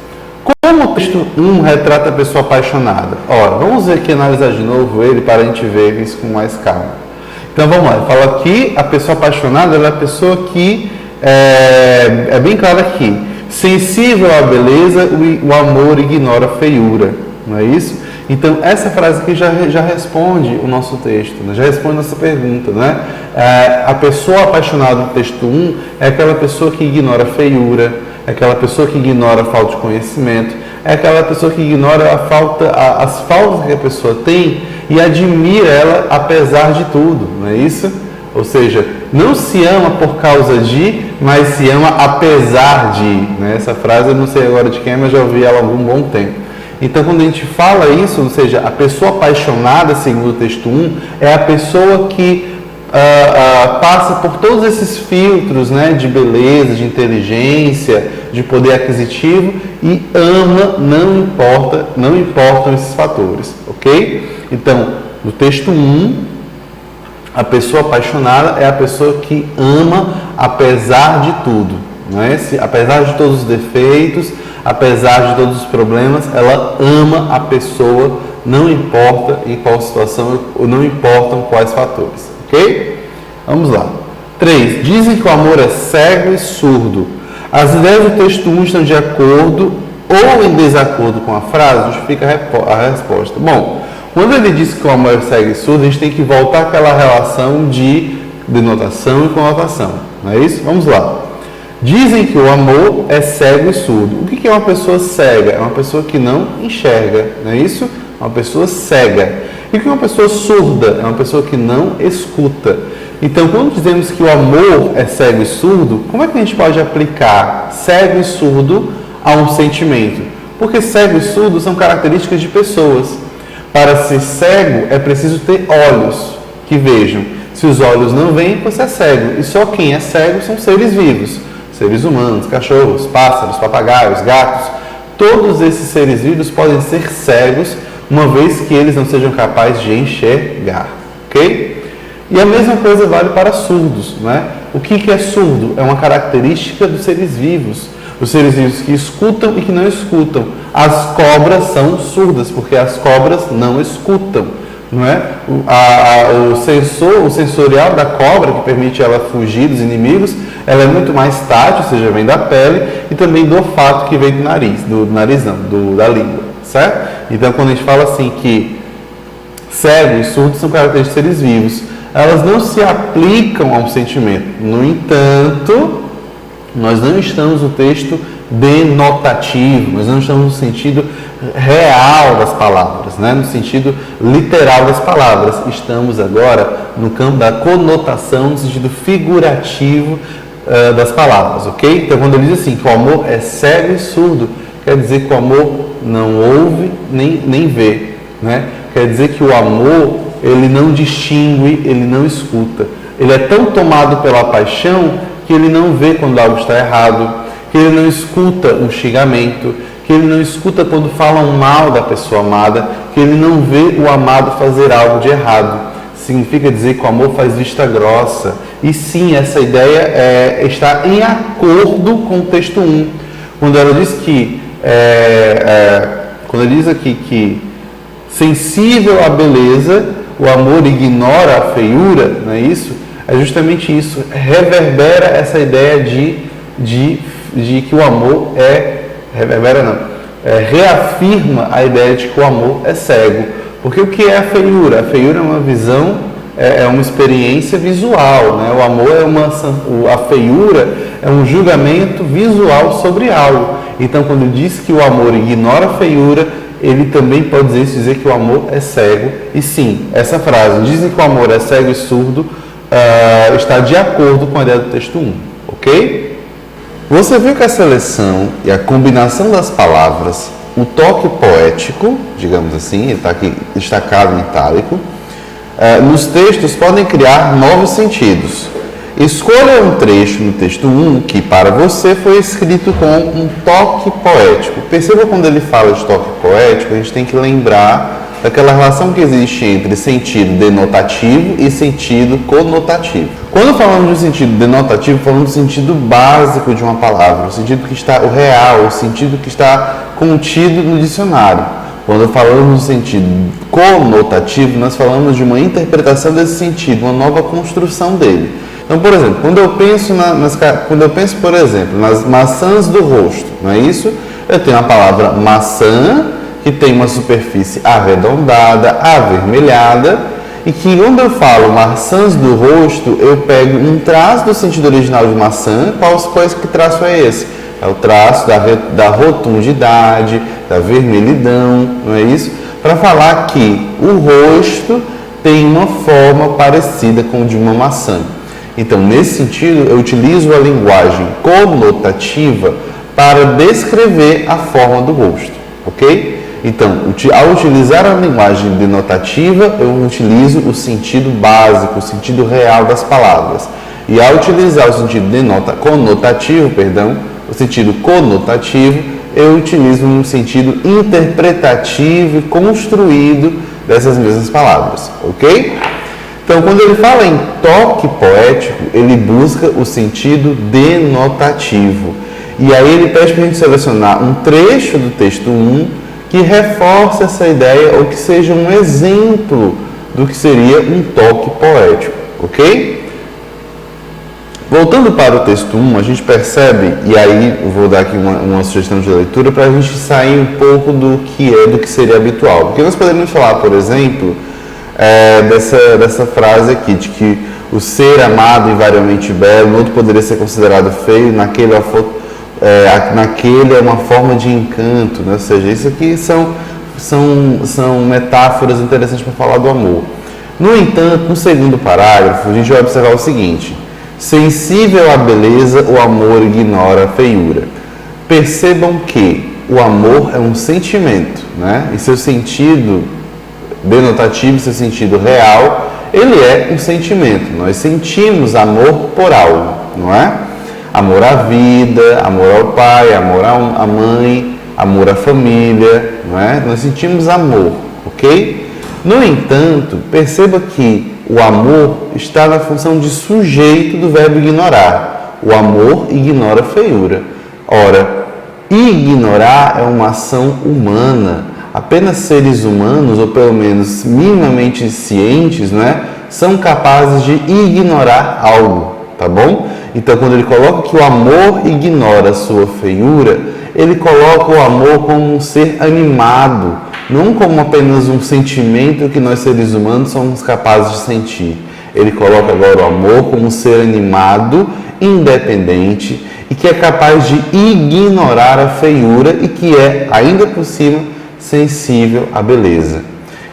Como o texto 1 retrata a pessoa apaixonada? Ora, vamos ver aqui, analisar de novo ele para a gente ver isso com mais calma. Então vamos lá, fala aqui, a pessoa apaixonada ela é a pessoa que, é bem claro aqui, sensível à beleza, o amor ignora a feiura. Não é isso? Então, essa frase aqui já responde o nosso texto, né? Já responde a nossa pergunta, né? A pessoa apaixonada no texto 1 é aquela pessoa que ignora a feiura, é aquela pessoa que ignora a falta de conhecimento, é aquela pessoa que ignora as faltas que a pessoa tem e admira ela apesar de tudo, não é isso? Ou seja, não se ama por causa de, mas se ama apesar de, né? Essa frase eu não sei agora de quem, mas já ouvi ela há algum bom tempo. Então, quando a gente fala isso, ou seja, a pessoa apaixonada, segundo o texto 1, é a pessoa que passa por todos esses filtros, né, de beleza, de inteligência, de poder aquisitivo e ama, não importam esses fatores, ok? Então, no texto 1, a pessoa apaixonada é a pessoa que ama apesar de tudo, não é? Apesar de todos os defeitos, apesar de todos os problemas, ela ama a pessoa, não importa em qual situação, não importam quais fatores, ok? Vamos lá. 3. Dizem que o amor é cego e surdo. As ideias do texto 1 estão de acordo ou em desacordo com a frase? Justifica a resposta. Bom, quando ele diz que o amor é cego e surdo, a gente tem que voltar àquela relação de denotação e conotação, não é isso? Vamos lá. Dizem que o amor é cego e surdo. O que é uma pessoa cega? É uma pessoa que não enxerga, não é isso? Uma pessoa cega. E o que é uma pessoa surda? É uma pessoa que não escuta. Então, quando dizemos que o amor é cego e surdo, como é que a gente pode aplicar cego e surdo a um sentimento? Porque cego e surdo são características de pessoas. Para ser cego, é preciso ter olhos que vejam. Se os olhos não veem, você é cego. E só quem é cego são seres vivos. Seres humanos, cachorros, pássaros, papagaios, gatos. Todos esses seres vivos podem ser cegos, uma vez que eles não sejam capazes de enxergar. Ok? E a mesma coisa vale para surdos, não é? O que é surdo? É uma característica dos seres vivos. Os seres vivos que escutam e que não escutam. As cobras são surdas, porque as cobras não escutam, não é? O sensorial da cobra, que permite ela fugir dos inimigos, ela é muito mais tátil, ou seja, vem da pele, e também do olfato que vem do nariz, da língua, certo? Então, quando a gente fala assim que cego e surdo são características de seres vivos, elas não se aplicam a um sentimento. No entanto, nós não estamos no texto denotativo, nós não estamos no sentido real das palavras, né? No sentido literal das palavras. Estamos agora no campo da conotação, no sentido figurativo das palavras, ok? Então, quando ele diz assim que o amor é cego e surdo, quer dizer que o amor não ouve nem vê, né? Quer dizer que o amor, ele não distingue, ele não escuta. Ele é tão tomado pela paixão que ele não vê quando algo está errado, que ele não escuta um xingamento, que ele não escuta quando falam mal da pessoa amada, que ele não vê o amado fazer algo de errado. Significa dizer que o amor faz vista grossa. E sim, essa ideia está em acordo com o texto 1. Quando ela diz que, quando ele diz aqui que sensível à beleza, o amor ignora a feiura, não é isso? É justamente isso, reverbera essa ideia de que o amor reafirma a ideia de que o amor é cego. Porque o que é a feiura? A feiura é uma visão, é uma experiência visual, né? O amor a feiura é um julgamento visual sobre algo. Então, quando diz que o amor ignora a feiura, ele também pode dizer que o amor é cego. E sim, essa frase, dizem que o amor é cego e surdo, está de acordo com a ideia do texto 1, ok? Você viu que a seleção e a combinação das palavras, o toque poético, digamos assim, ele está aqui destacado em itálico, nos textos podem criar novos sentidos. Escolha um trecho no texto 1 que para você foi escrito com um toque poético. Perceba quando ele fala de toque poético, a gente tem que lembrar daquela relação que existe entre sentido denotativo e sentido conotativo. Quando falamos de sentido denotativo, falamos do sentido básico de uma palavra, o sentido que está, o real, o sentido que está contido no dicionário. Quando falamos do sentido conotativo, nós falamos de uma interpretação desse sentido, uma nova construção dele. Então, por exemplo, quando eu penso, por exemplo, nas maçãs do rosto, não é isso? Eu tenho a palavra maçã, que tem uma superfície arredondada, avermelhada, e que quando eu falo maçãs do rosto, eu pego um traço do sentido original de maçã. Que traço é esse? É o traço da rotundidade, da vermelhidão, não é isso? Para falar que o rosto tem uma forma parecida com o de uma maçã. Então, nesse sentido, eu utilizo a linguagem conotativa para descrever a forma do rosto, ok? Então, ao utilizar a linguagem denotativa, eu utilizo o sentido básico, o sentido real das palavras. E ao utilizar o sentido conotativo, o sentido conotativo, eu utilizo um sentido interpretativo e construído dessas mesmas palavras, ok? Então, quando ele fala em toque poético, ele busca o sentido denotativo. E aí ele pede para a gente selecionar um trecho do texto 1 que reforce essa ideia ou que seja um exemplo do que seria um toque poético, ok? Voltando para o texto 1, a gente percebe, e aí eu vou dar aqui uma sugestão de leitura para a gente sair um pouco do que seria habitual. Porque nós poderíamos falar, por exemplo, dessa frase aqui, de que o ser amado invariavelmente belo, no outro poderia ser considerado feio, naquele é uma forma de encanto, né? Ou seja, isso aqui são metáforas interessantes para falar do amor. No entanto, no segundo parágrafo, a gente vai observar o seguinte: sensível à beleza, o amor ignora a feiura. Percebam que o amor é um sentimento, né? E seu sentido denotativo, seu sentido real, ele é um sentimento. Nós sentimos amor por algo, não é? Amor à vida, amor ao pai, amor à mãe, amor à família, não é? Nós sentimos amor, ok? No entanto, perceba que o amor está na função de sujeito do verbo ignorar. O amor ignora a feiura. Ora, ignorar é uma ação humana. Apenas seres humanos, ou pelo menos minimamente cientes, né, são capazes de ignorar algo, tá bom? Então, quando ele coloca que o amor ignora a sua feiura, ele coloca o amor como um ser animado, não como apenas um sentimento que nós seres humanos somos capazes de sentir. Ele coloca agora o amor como um ser animado, independente e que é capaz de ignorar a feiura e que é, ainda por cima, sensível à beleza.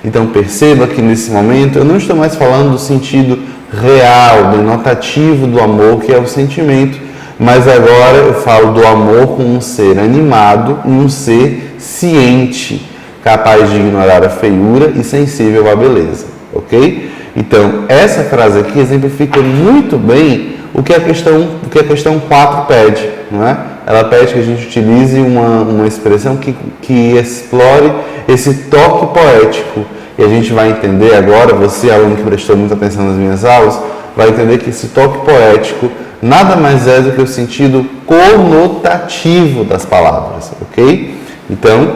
Então perceba que nesse momento eu não estou mais falando do sentido real, denotativo do amor, que é o sentimento, mas agora eu falo do amor como um ser animado e um ser ciente, capaz de ignorar a feiura e sensível à beleza, ok? Então, essa frase aqui exemplifica muito bem o que a questão 4 pede, não é? Ela pede que a gente utilize uma expressão que explore esse toque poético. E a gente vai entender agora, você, aluno que prestou muita atenção nas minhas aulas, vai entender que esse toque poético nada mais é do que o sentido conotativo das palavras, ok? Então,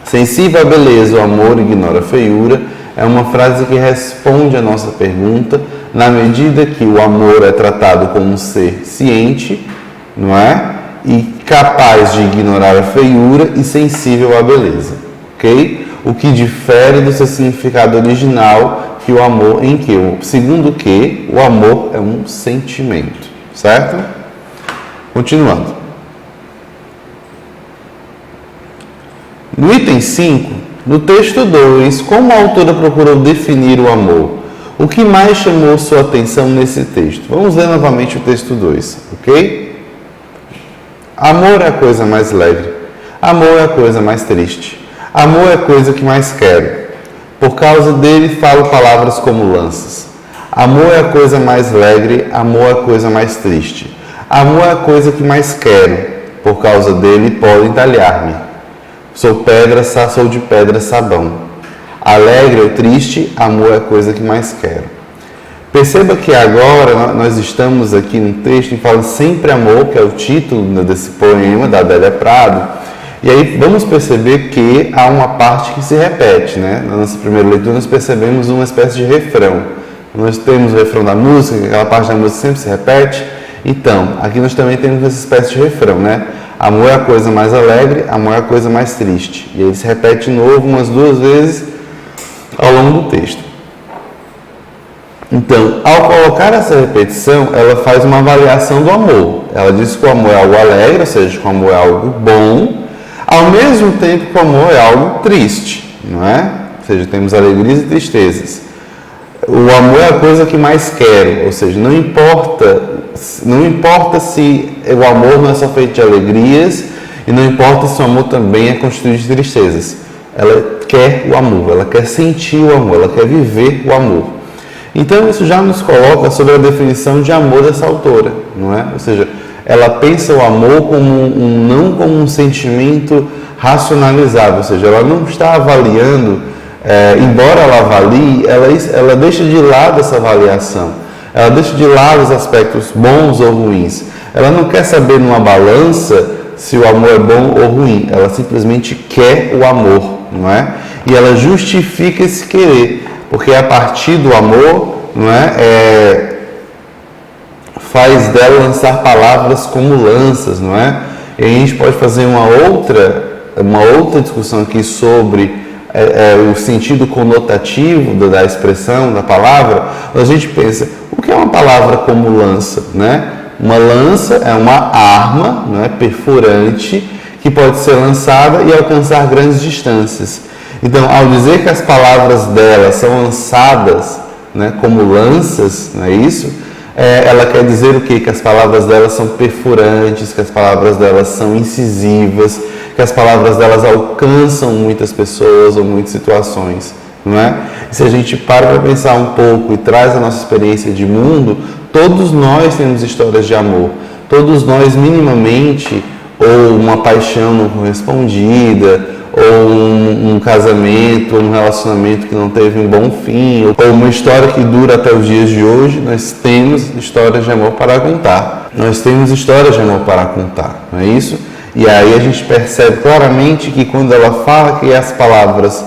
sensível à beleza, o amor ignora a feiura, é uma frase que responde à nossa pergunta, na medida que o amor é tratado como um ser ciente, não é? E capaz de ignorar a feiura e sensível à beleza, ok? O que difere do seu significado original, que o amor segundo que o amor é um sentimento, certo? Continuando. No item 5, no texto 2, como a autora procurou definir o amor? O que mais chamou sua atenção nesse texto? Vamos ler novamente o texto 2, ok? Amor é a coisa mais leve. Amor é a coisa mais triste. Amor é a coisa que mais quero. Por causa dele falo palavras como lanças. Amor é a coisa mais alegre. Amor é a coisa mais triste. Amor é a coisa que mais quero. Por causa dele podem talhar-me. Sou de pedra sabão. Alegre ou triste, amor é a coisa que mais quero. Perceba que agora nós estamos aqui num texto que fala Sempre Amor, que é o título desse poema da Adélia Prado. E aí vamos perceber que há uma parte que se repete, né? Na nossa primeira leitura nós percebemos uma espécie de refrão. Nós temos o refrão da música, aquela parte da música sempre se repete. Então, aqui nós também temos essa espécie de refrão, né? Amor é a coisa mais alegre, amor é a coisa mais triste. E ele se repete de novo umas 2 vezes ao longo do texto. Então, ao colocar essa repetição, ela faz uma avaliação do amor. Ela diz que o amor é algo alegre, ou seja, que o amor é algo bom, ao mesmo tempo que o amor é algo triste, não é? Ou seja, temos alegrias e tristezas. O amor é a coisa que mais quero, ou seja, não importa se o amor não é só feito de alegrias E não importa se o amor também é constituído de tristezas. Ela quer o amor, ela quer sentir o amor, ela quer viver o amor. Então isso já nos coloca sobre a definição de amor dessa autora, não é? Ou seja, ela pensa o amor não como um sentimento racionalizável, ou seja, ela não está avaliando, embora ela avalie, ela deixa de lado essa avaliação, ela deixa de lado os aspectos bons ou ruins. Ela não quer saber numa balança se o amor é bom ou ruim, ela simplesmente quer o amor, não é? E ela justifica esse querer, porque a partir do amor, não é? Faz dela lançar palavras como lanças, não é? E a gente pode fazer uma outra discussão aqui sobre o sentido conotativo da expressão, da palavra. A gente pensa, o que é uma palavra como lança, né? Uma lança é uma arma, não é, perfurante, que pode ser lançada e alcançar grandes distâncias. Então, ao dizer que as palavras dela são lançadas, né, como lanças, não é isso? Ela quer dizer o quê? Que as palavras dela são perfurantes, que as palavras delas são incisivas, que as palavras delas alcançam muitas pessoas ou muitas situações, não é? E se a gente para pensar um pouco e traz a nossa experiência de mundo, todos nós temos histórias de amor, todos nós minimamente, ou uma paixão não correspondida, ou um casamento, ou um relacionamento que não teve um bom fim, ou uma história que dura até os dias de hoje, nós temos histórias de amor para contar. Nós temos histórias de amor para contar, não é isso? E aí a gente percebe claramente que quando ela fala que as palavras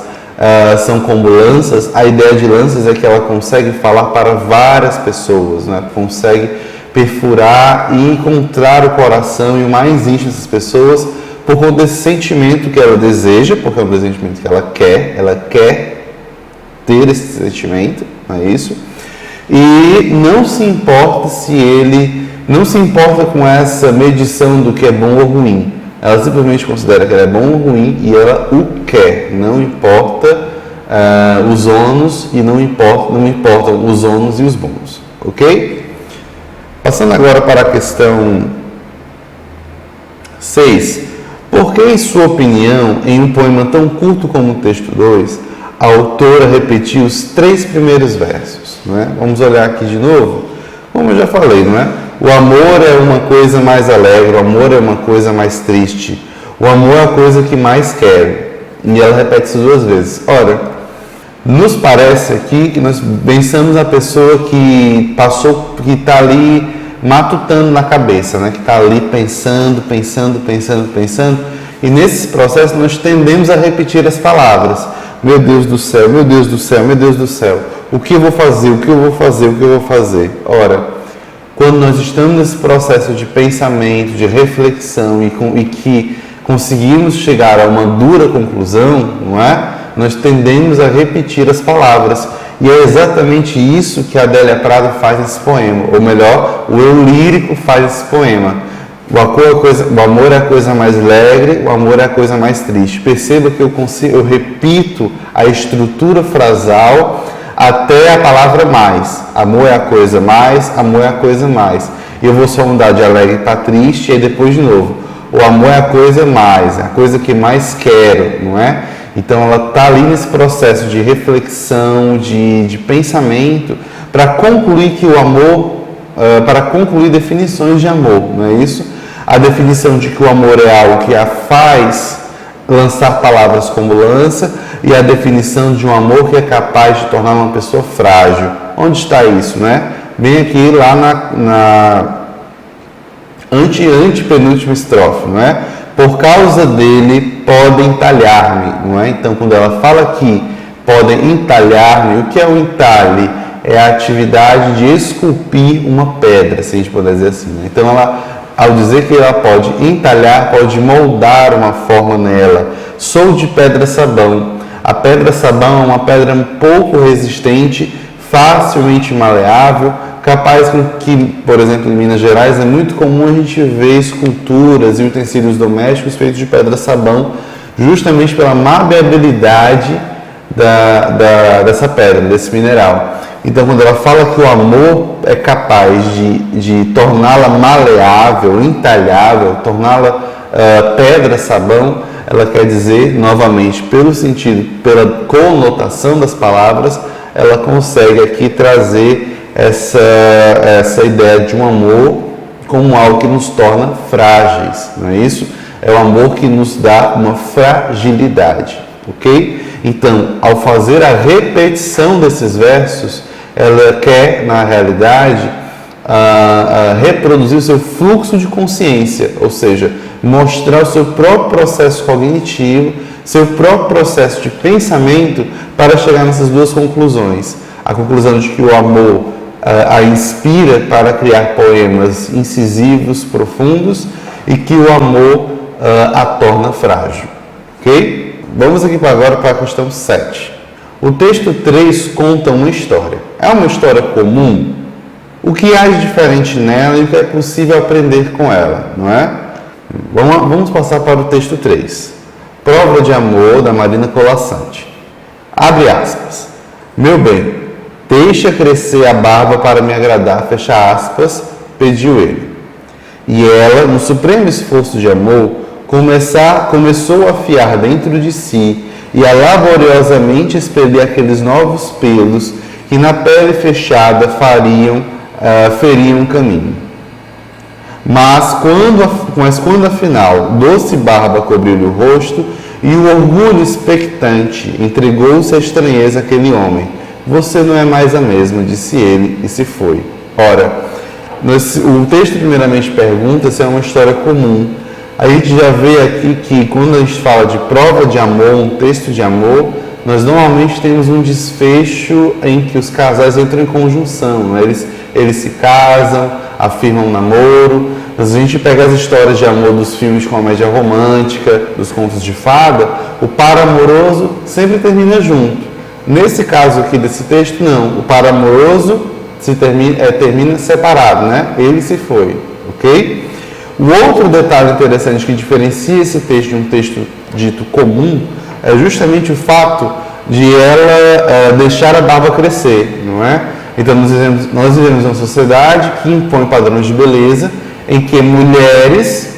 são como lanças, a ideia de lanças é que ela consegue falar para várias pessoas, né? Consegue perfurar e encontrar o coração e o mais íntimo dessas pessoas por conta desse sentimento que ela deseja, porque é um sentimento que ela quer ter esse sentimento, não é isso? E não se importa não se importa com essa medição do que é bom ou ruim. Ela simplesmente considera que ele é bom ou ruim e ela o quer. Não importa os ônus e não importam os ônus e os bônus, ok? Passando agora para a questão 6. Por que, em sua opinião, em um poema tão curto como o texto 2, a autora repetiu os 3 primeiros versos? Não é? Vamos olhar aqui de novo? Como eu já falei, não é? O amor é uma coisa mais alegre, o amor é uma coisa mais triste, o amor é a coisa que mais quero. E ela repete isso 2 vezes. Ora, nos parece aqui que nós pensamos a pessoa que está ali matutando na cabeça, né? Que está ali pensando, e nesse processo nós tendemos a repetir as palavras. Meu Deus do céu, meu Deus do céu, meu Deus do céu, o que eu vou fazer, o que eu vou fazer, o que eu vou fazer? Ora, quando nós estamos nesse processo de pensamento, de reflexão e que conseguimos chegar a uma dura conclusão, não é? Nós tendemos a repetir as palavras. E é exatamente isso que a Adélia Prado faz nesse poema, ou melhor, o eu lírico faz nesse poema. O amor é a coisa mais alegre, o amor é a coisa mais triste. Perceba que eu repito a estrutura frasal até a palavra mais. Amor é a coisa mais, amor é a coisa mais. E eu vou só mudar de alegre para triste e depois de novo. O amor é a coisa mais, a coisa que mais quero, não é? Então ela está ali nesse processo de reflexão, de pensamento, para concluir que o amor, para concluir definições de amor, não é isso? A definição de que o amor é algo que a faz lançar palavras como lança, e a definição de um amor que é capaz de tornar uma pessoa frágil. Onde está isso, né? Bem aqui lá na antepenúltima estrofe, não é? Por causa dele podem talhar-me, não é? Então, quando ela fala aqui, podem entalhar-me, o que é o entalhe? É a atividade de esculpir uma pedra, se a gente puder dizer assim, né? Então, ela, ao dizer que ela pode entalhar, pode moldar uma forma nela. Sou de pedra-sabão. A pedra-sabão é uma pedra um pouco resistente, facilmente maleável, capaz com que, por exemplo, em Minas Gerais, é muito comum a gente ver esculturas e utensílios domésticos feitos de pedra-sabão, justamente pela maleabilidade dessa pedra, desse mineral. Então, quando ela fala que o amor é capaz de torná-la maleável, entalhável, torná-la pedra, sabão, ela quer dizer, novamente, pelo sentido, pela conotação das palavras, ela consegue aqui trazer essa ideia de um amor como algo que nos torna frágeis, não é isso? É o amor que nos dá uma fragilidade, ok? Então, ao fazer a repetição desses versos, ela quer, na realidade, reproduzir o seu fluxo de consciência, ou seja, mostrar o seu próprio processo cognitivo, seu próprio processo de pensamento para chegar nessas duas conclusões. A conclusão de que o amor a inspira para criar poemas incisivos, profundos, e que o amor a torna frágil. Ok? Vamos aqui agora para a questão 7. O texto 3 conta uma história. É uma história comum? O que há de diferente nela e o que é possível aprender com ela, não é? Vamos passar para o texto 3. Prova de amor, da Marina Colasanti. Abre aspas. Meu bem, deixa crescer a barba para me agradar, fecha aspas, pediu ele. E ela, no supremo esforço de amor, começou a afiar dentro de si e a laboriosamente expelir aqueles novos pelos que na pele fechada feriam o caminho. Mas quando afinal doce barba cobriu-lhe o rosto e o orgulho expectante entregou-se à estranheza àquele homem, você não é mais a mesma, disse ele e se foi. Ora, o texto primeiramente pergunta se é uma história comum. A gente já vê aqui que quando a gente fala de prova de amor, um texto de amor, nós normalmente temos um desfecho em que os casais entram em conjunção, né? Eles se casam, afirmam um namoro. Mas a gente pega as histórias de amor dos filmes de comédia romântica, dos contos de fada, o par amoroso sempre termina junto. Nesse caso aqui desse texto, não. O par amoroso termina separado, né? Ele se foi, ok? O outro detalhe interessante que diferencia esse texto de um texto dito comum é justamente o fato de ela deixar a barba crescer, não é? Então nós vivemos uma sociedade que impõe padrões de beleza em que mulheres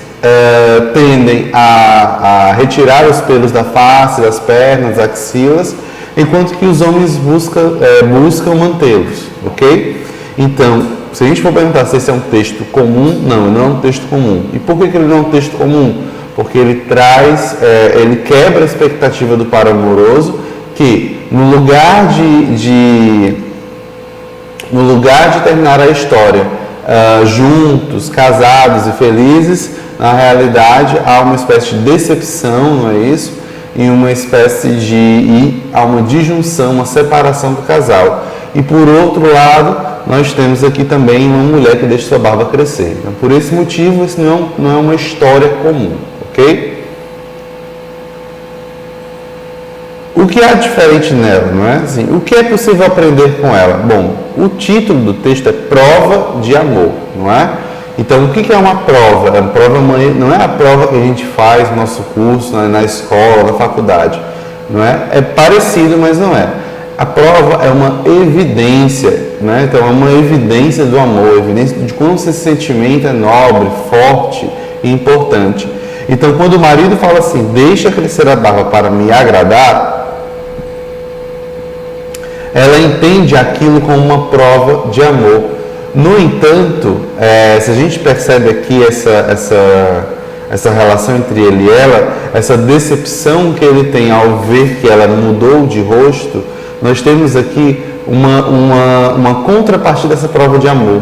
tendem a retirar os pelos da face, das pernas, das axilas, enquanto que os homens buscam mantê-los, ok? Então, se a gente for perguntar se esse é um texto comum, não é um texto comum. E por que ele não é um texto comum? Porque ele ele quebra a expectativa do par amoroso, que no lugar de terminar a história juntos, casados e felizes, na realidade há uma espécie de decepção, não é isso? E uma espécie há uma disjunção, uma separação do casal. E por outro lado, nós temos aqui também uma mulher que deixa sua barba crescer. Então, por esse motivo, isso não é uma história comum, ok? O que há diferente nela, não é? Assim, o que é possível aprender com ela? Bom, o título do texto é Prova de Amor, não é? Então, o que é uma prova? A prova não é a prova que a gente faz no nosso curso, na escola, na faculdade, não é? É parecido, mas não é. A prova é uma evidência, né? Então é uma evidência do amor, evidência de como esse sentimento é nobre, forte e importante. Então quando o marido fala assim, deixa crescer a barba para me agradar, ela entende aquilo como uma prova de amor. No entanto, se a gente percebe aqui essa relação entre ele e ela, essa decepção que ele tem ao ver que ela mudou de rosto, nós temos aqui uma contrapartida dessa prova de amor.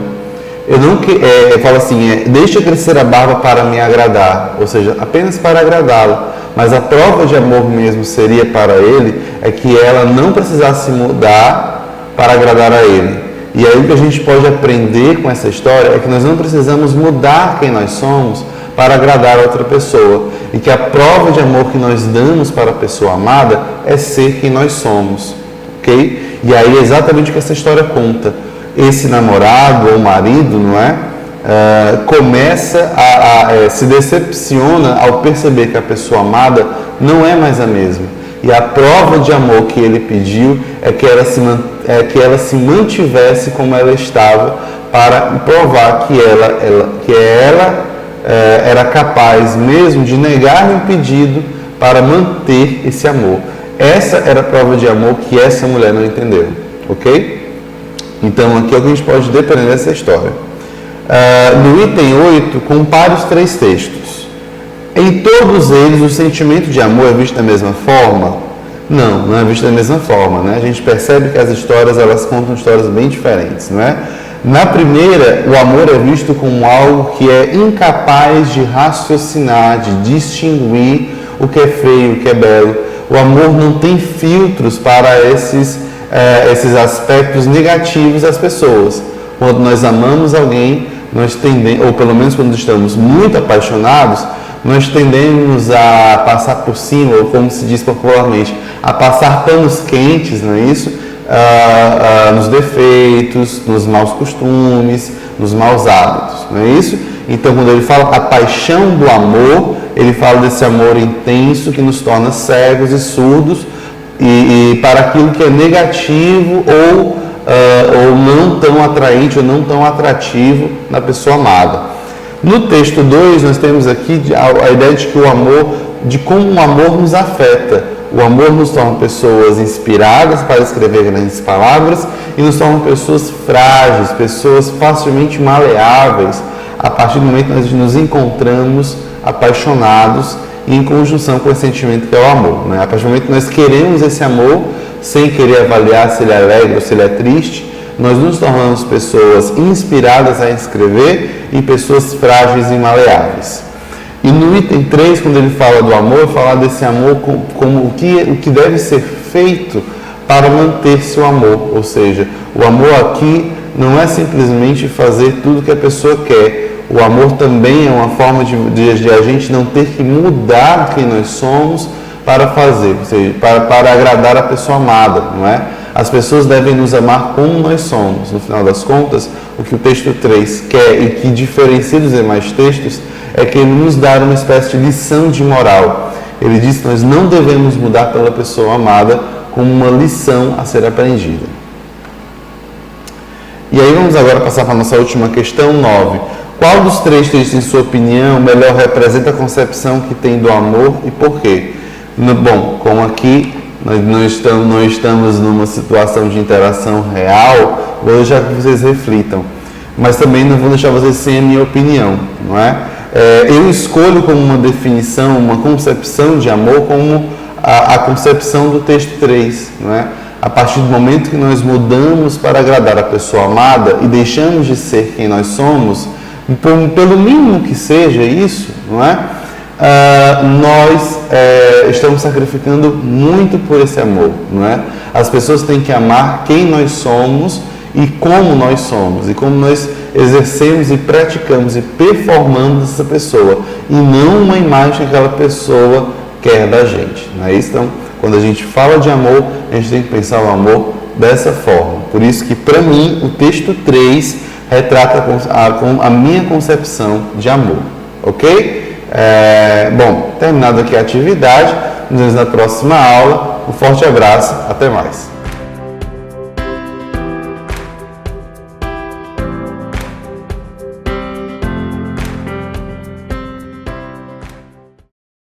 Eu falo assim, deixa crescer a barba para me agradar, ou seja, apenas para agradá-lo. Mas a prova de amor mesmo seria para ele, é que ela não precisasse mudar para agradar a ele. E aí o que a gente pode aprender com essa história é que nós não precisamos mudar quem nós somos para agradar a outra pessoa. E que a prova de amor que nós damos para a pessoa amada é ser quem nós somos. Okay? E aí é exatamente o que essa história conta. Esse namorado ou marido, não é? Começa se decepciona ao perceber que a pessoa amada não é mais a mesma. E a prova de amor que ele pediu é que ela se mantivesse como ela estava, para provar que ela era capaz mesmo de negar-lhe um pedido para manter esse amor. Essa era a prova de amor que essa mulher não entendeu, ok? Então aqui é o que a gente pode depender dessa história. No item 8, compare os 3 textos. Em todos eles, o sentimento de amor é visto da mesma forma? Não é visto da mesma forma, né? A gente percebe que as histórias, elas contam histórias bem diferentes, não é? Na primeira, o amor é visto como algo que é incapaz de raciocinar, de distinguir o que é feio, o que é belo. O amor não tem filtros para esses aspectos negativos das pessoas. Quando nós amamos alguém, nós tendemos, ou pelo menos quando estamos muito apaixonados, nós tendemos a passar por cima, ou como se diz popularmente, a passar panos quentes, não é isso? Nos defeitos, nos maus costumes, nos maus hábitos, não é isso? Então, quando ele fala a paixão do amor, ele fala desse amor intenso que nos torna cegos e surdos e para aquilo que é negativo ou não tão atraente ou não tão atrativo na pessoa amada. No texto 2, nós temos aqui a ideia de que o amor, de como o amor nos afeta. O amor nos torna pessoas inspiradas para escrever grandes palavras e nos torna pessoas frágeis, pessoas facilmente maleáveis, a partir do momento que nós nos encontramos apaixonados e em conjunção com esse sentimento que é o amor, né? A partir do momento que nós queremos esse amor, sem querer avaliar se ele é alegre ou se ele é triste, nós nos tornamos pessoas inspiradas a escrever e pessoas frágeis e maleáveis. E no item 3, quando ele fala do amor, fala desse amor como o que deve ser feito para manter-se o amor. Ou seja, o amor aqui não é simplesmente fazer tudo que a pessoa quer. O amor também é uma forma de a gente não ter que mudar quem nós somos para fazer, ou seja, para agradar a pessoa amada, não é? As pessoas devem nos amar como nós somos. No final das contas, o que o texto 3 quer e que diferencia dos demais textos é que ele nos dá uma espécie de lição de moral. Ele diz que nós não devemos mudar pela pessoa amada como uma lição a ser aprendida. E aí vamos agora passar para a nossa última questão, 9. Qual dos 3 textos, em sua opinião, melhor representa a concepção que tem do amor e por quê? Bom, como aqui nós não estamos numa situação de interação real, vou deixar que vocês reflitam. Mas também não vou deixar vocês sem a minha opinião, não é? Eu escolho como uma definição, uma concepção de amor como a concepção do texto 3, não é? A partir do momento que nós mudamos para agradar a pessoa amada e deixamos de ser quem nós somos, pelo mínimo que seja isso, não é? Nós estamos sacrificando muito por esse amor, não é? As pessoas têm que amar quem nós somos e como nós somos, e como nós exercemos e praticamos e performamos essa pessoa, e não uma imagem que aquela pessoa quer da gente, não é isso? Então, quando a gente fala de amor, a gente tem que pensar o amor dessa forma. Por isso que, para mim, o texto 3 retrata a minha concepção de amor, ok? Bom, terminada aqui a atividade, nos vemos na próxima aula. Um forte abraço, até mais.